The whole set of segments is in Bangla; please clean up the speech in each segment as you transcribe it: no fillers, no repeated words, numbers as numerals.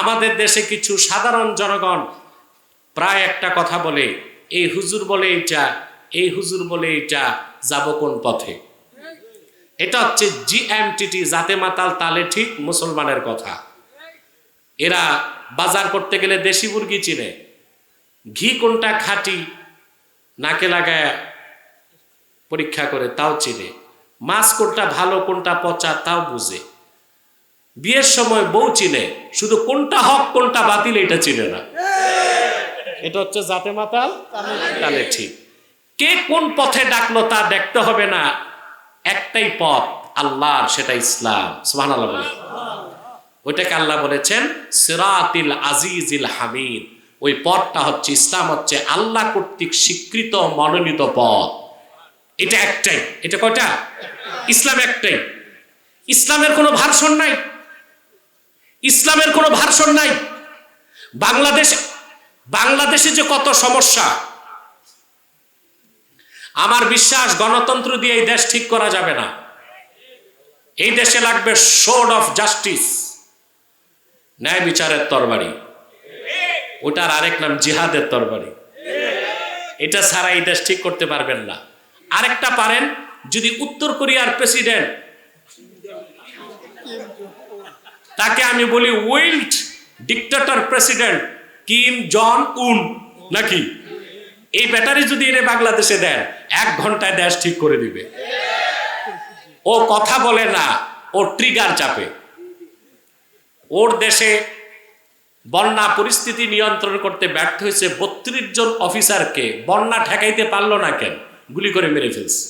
আমাদের দেশে কিছু সাধারণ জনগণ প্রায় একটা কথা বলে, এই হুজুর বলে এইটা, এই হুজুর বলে এইটা, যাব কোন পথে। এটা হচ্ছে জিএমটিটি, জাতে মাতাল তালে ঠিক মুসলমানের কথা। এরা বাজার করতে গেলে দেশি মুরগি চিনে, ঘি কোনটা খাঁটি নাকে লাগায় পরীক্ষা করে তাও চিনে, মাছ কোনটা ভালো কোনটা পচা তাও বুঝে, বিয়ের সময় বউ চিনে, শুধু কোনটা হক কোনটা বাতিল এটা চিনে না। এটা হচ্ছে জাতে মাতাল তালে ঠিক। কে কোন পথে ডাকলো তা দেখতে হবে না, একটাই পথ আল্লাহর, সেটা ইসলাম। সুবহানাল্লাহ বলে, ওইটাকে আল্লাহ বলেছেন সিরাতিল আজিজিল হামিদ। ওই পথটা হচ্ছে ইসলাম, হচ্ছে আল্লাহ কর্তৃক স্বীকৃত মনোনীত পথ। এটা একটাই। এটা কয়টা? ইসলাম একটাই। ইসলামের কোনো ভার্সন নাই, ইসলামের কোনো ভার্সন নাই। বাংলাদেশে যে কত সমস্যা, আমার বিশ্বাস গণতন্ত্র দিয়ে এই দেশ ঠিক করা যাবে না। এই দেশে লাগবে সোর্ড অফ জাস্টিস, ন্যায় বিচারের তরবারি। ওটার আরেক নাম জিহাদের তরবারি। এটা ছাড়া এই দেশ ঠিক করতে পারবেন না। আরেকটা পারেন, যদি উত্তর কোরিয়ার প্রেসিডেন্ট, তাকে আমি বলি উইল্ড ডিক্টেটর প্রেসিডেন্ট কিম জন উন নাকি, এই ব্যাটারি যদি এনে বাংলাদেশে দেন 1 ঘন্টায় দেশ ঠিক করে দিবে। ও কথা বলে না, ও ট্রিগার চাপে। ওর দেশে বন্যা পরিস্থিতি নিয়ন্ত্রণ করতে ব্যর্থ হয়েছে, 32 জন অফিসারকে বন্যা ঠেকাইতে পারলো না কেন, গুলি করে মেরে ফেলছে।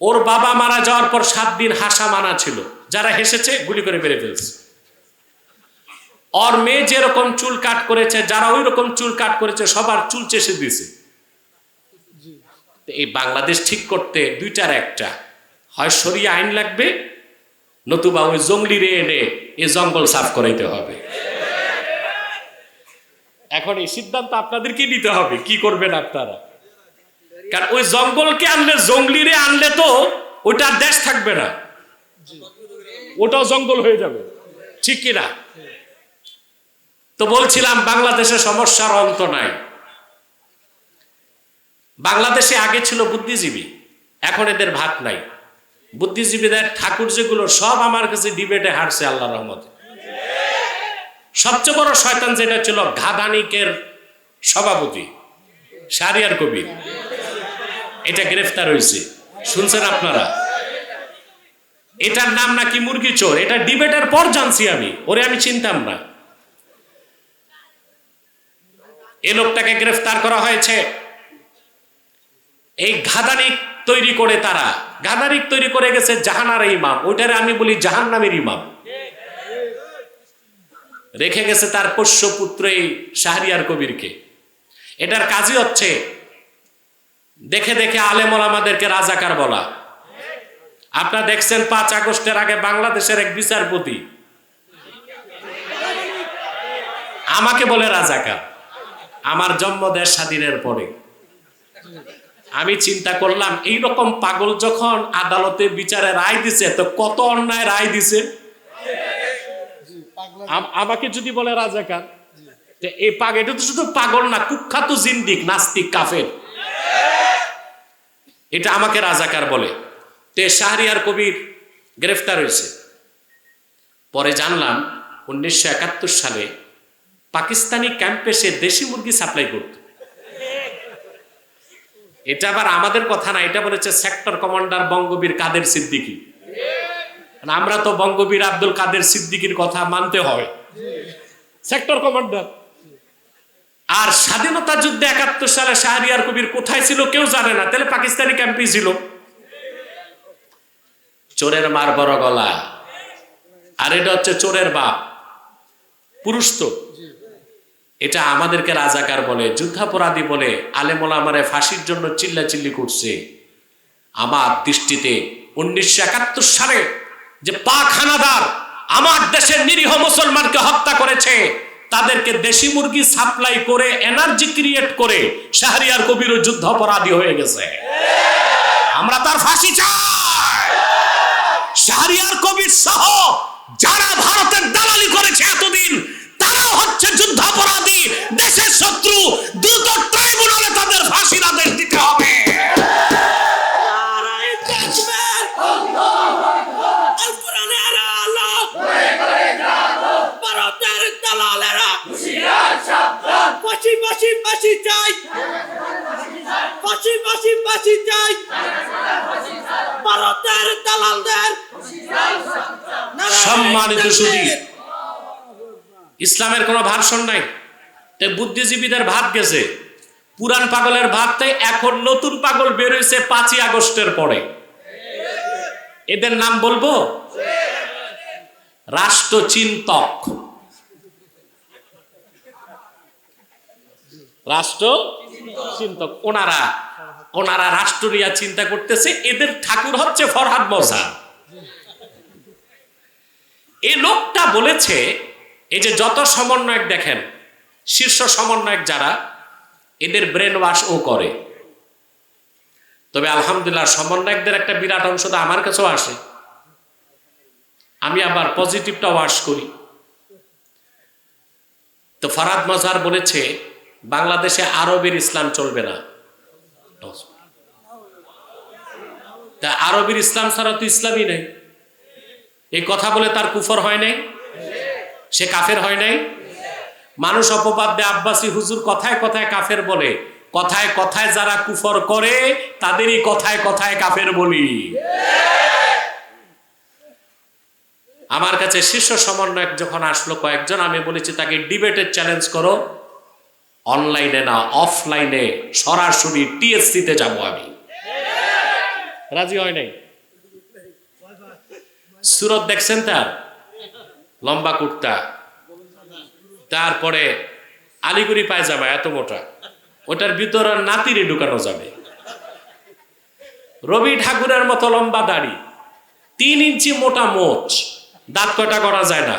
ওর বাবা মারা যাওয়ার পর 7 দিন হাসা মানা ছিল, যারা হেসেছে গুলি করে মেরে ফেলছে। ওর মেয়ে যেরকম চুল কাট করেছে, যারা ওই রকম চুল কাট করেছে সবার চুল চেষে দিয়েছে। এই বাংলাদেশ ঠিক করতে দুইটার একটা, হয় শরিয়া আইন লাগবে, নতুবা ওই জঙ্গলি রে এনে এই জঙ্গল সাফ করাইতে হবে। এখন এই সিদ্ধান্ত আপনাদেরকে নিতে হবে, কি করবেন আপনারা। কারণ ওই জঙ্গলকে আনলে, জঙ্গলি রে আনলে তো ওইটা দেশ থাকবে না, ওটাও জঙ্গল হয়ে যাবে, ঠিক কিনা? তো বলছিলাম বাংলাদেশের সমস্যার অন্ত নাই। বাংলাদেশে আগে ছিল বুদ্ধিজীবী, এখন এদের ভাত নাই। বুদ্ধিজীবীদের ঠাকুর যেগুলো সব আমার কাছে ডিবেটে হারছে আল্লাহর রহমতে। সবচেয়ে বড় শয়তান যেটা ছিল, ঘাদানিকের সভাপতি শাহরিয়ার কবির, এটা গ্রেফতার হয়েছে, শুনছেন আপনারা? এটার নাম নাকি মুরগি চোর। এটা ডিবেটের পর জানছি আমি, ওরে আমি চিনতাম না। এই লোকটাকে গ্রেফতার করা হয়েছে। এই ঘাদানিক তৈরি করে, তারা ঘাদানিক তৈরি করে গেছে জাহানার ইমাম, ওইটারে আমি বলি জাহান্নামের ইমাম। রেখে গেছে তার পোষ্য পুত্র এই শাহরিয়ার কবিরকে। এটার কাজই হচ্ছে দেখে দেখে আলেম ওলামাদেরকে রাজাকার বলা। আপনারা দেখছেন 5 আগস্টের আগে বাংলাদেশের এক বিচারপতি আমাকে বলে রাজাকার, আমার জন্ম দেশ স্বাধীনের পরে। আমি চিন্তা করলাম, এইরকম পাগল যখন আদালতে বিচারে রায় দিছে, তো কত অন্যায় রায় দিছে। আমাকে যদি বলে রাজাকার, এই পাগল, এটা তো শুধু পাগল না, কুখ্যাত জিন্দিক, নাস্তিক, কাফের, এটা আমাকে রাজাকার বলে। তে শাহরিয়ার কবির গ্রেফতার হয়েছে। পরে জানলাম 1971 সালে পাকিস্তানি ক্যাম্পে সে দেশি মুরগি সাপ্লাই করত। এটা আবার আমাদের কথা না, এটা বলেছে সেক্টর কমান্ডার বঙ্গবীর কাদের সিদ্দিকী। আমরা তো বঙ্গবীর আব্দুল কাদের সিদ্দিকীর কথা মানতে হয়, সেক্টর কমান্ডার। আর স্বাধীনতা যুদ্ধে 71 সালে শাহরিয়ার কবির কোথায় ছিল কেউ জানে না, তাহলে পাকিস্তানি ক্যাম্পে ছিল। চোরের মার বড় গলা, আর এটা হচ্ছে চোরের বাপ, পুরুষ তো। এটা আমাদেরকে রাজাকার বলে, যুদ্ধাপরাধী বলে, আলেম ওলামারে ফাঁসির জন্য চিল্লাচিল্লি করছে। আমার দৃষ্টিতে 1971 সালে যে পাক হানাদার আমার দেশের নিরীহ মুসলমানকে হত্যা করেছে, তাদেরকে দেশি মুরগি সাপ্লাই করে এনার্জি ক্রিয়েট করে শাহরিয়ার কবিরও যুদ্ধাপরাধী হয়ে গেছে। আমরা তার ফাঁসি চাই। শাহরিয়ার কবির সহ যারা ভারতের দালালি সম্মানিত সুধী, ইসলামের কোনো ভার্সন নাই। তাই বুদ্ধিজীবীদের ভাত গেছে, পুরান পাগলের ভাতটাই এখন নতুন পাগল বের হয়েছে 5ই আগস্টের পরে। এদের নাম বলবো? রাষ্ট্রচিন্তক। রাষ্ট্রচিন্তক ওনারা রাষ্ট্র নিয়ে চিন্তা করতেছে। এদের ঠাকুর হচ্ছে ফরহাদ মজহার। এই লোকটা বলেছে, এই যে যত সমন্বয়ক দেখেন, শীর্ষ সমন্বয়ক যারা, এদের ব্রেন ওয়াশ ও করে। তবে আলহামদুলিল্লাহ সমন্বয়কদের একটা বিরাট অংশ তো আমার কাছেও আসে, আমি আবার পজিটিভটা ওয়াশ করি। তো ফরহাদ মজহার বলেছে বাংলাদেশে আরবের ইসলাম চলবে না। তা আরবের ইসলাম ছাড়া তো ইসলামই নেই। এই কথা বলে তার কুফর হয় নাই, সে কাফের হয় নাই। মানুষ অপবাদ দেয় আব্বাসী হুজুর কথায় কথায় কাফের বলে, কথায় কথায় যারা কুফর করে তাদেরই কথায় কথায় কাফের বলি। আমার কাছে শীর্ষ সমন্বয়ক যখন আসলো কয়েকজন, আমি বলেছি তাকে ডিবেটের চ্যালেঞ্জ করো, অনলাইনে না অফলাইনে সরাসরি টিএসসিতে যাবো আমি। রাজি হয় নাই। সুরত দেখছেন তার, লম্বা কুর্তা, তারপরে আলিগুড়ি পায়জামা এত মোটা, ওটার ভিতরে নাতিরে ঢুকানো যাবে। রবি ঠাকুরের মতো লম্বা দাড়ি, 3 ইঞ্চি মোটা মোচ, দাঁত কটা করা যায় না,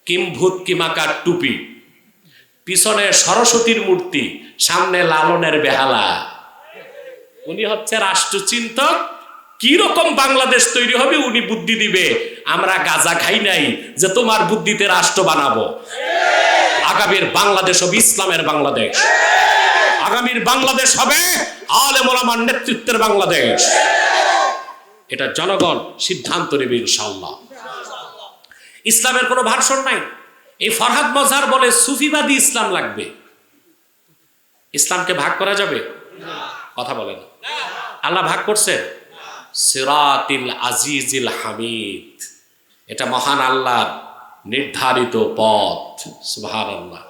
কিমভূত কিমাকার টুপি, পিছনে সরস্বতীর মূর্তি, সামনে লালনের বেহালা। উনি হচ্ছে রাষ্ট্রচিন্তক। কি রকম বাংলাদেশ তৈরি হবে উনি বুদ্ধি দিবে। আমরা গাঁজা খাই নাই যে তোমার বুদ্ধিতে রাষ্ট্র বানাবো। আগামীর বাংলাদেশ হবে ইসলামের বাংলাদেশ, আগামীর বাংলাদেশ হবে আলেম ওলামার নেতৃত্বের বাংলাদেশ। এটা জনগণ সিদ্ধান্ত নেবে ইনশাআল্লাহ। ইসলামের কোনো ভার্সন নাই। এই ফরহাদ মজহার বলে সুফিবাদী ইসলাম লাগবে। ইসলামকে ভাগ করা যাবে? কথা বলেন। আল্লাহ ভাগ করছে সিরাতিল আজিজিল হামিদ, এটা মহান আল্লাহর নির্ধারিত পথ। সুবহানাল্লাহ।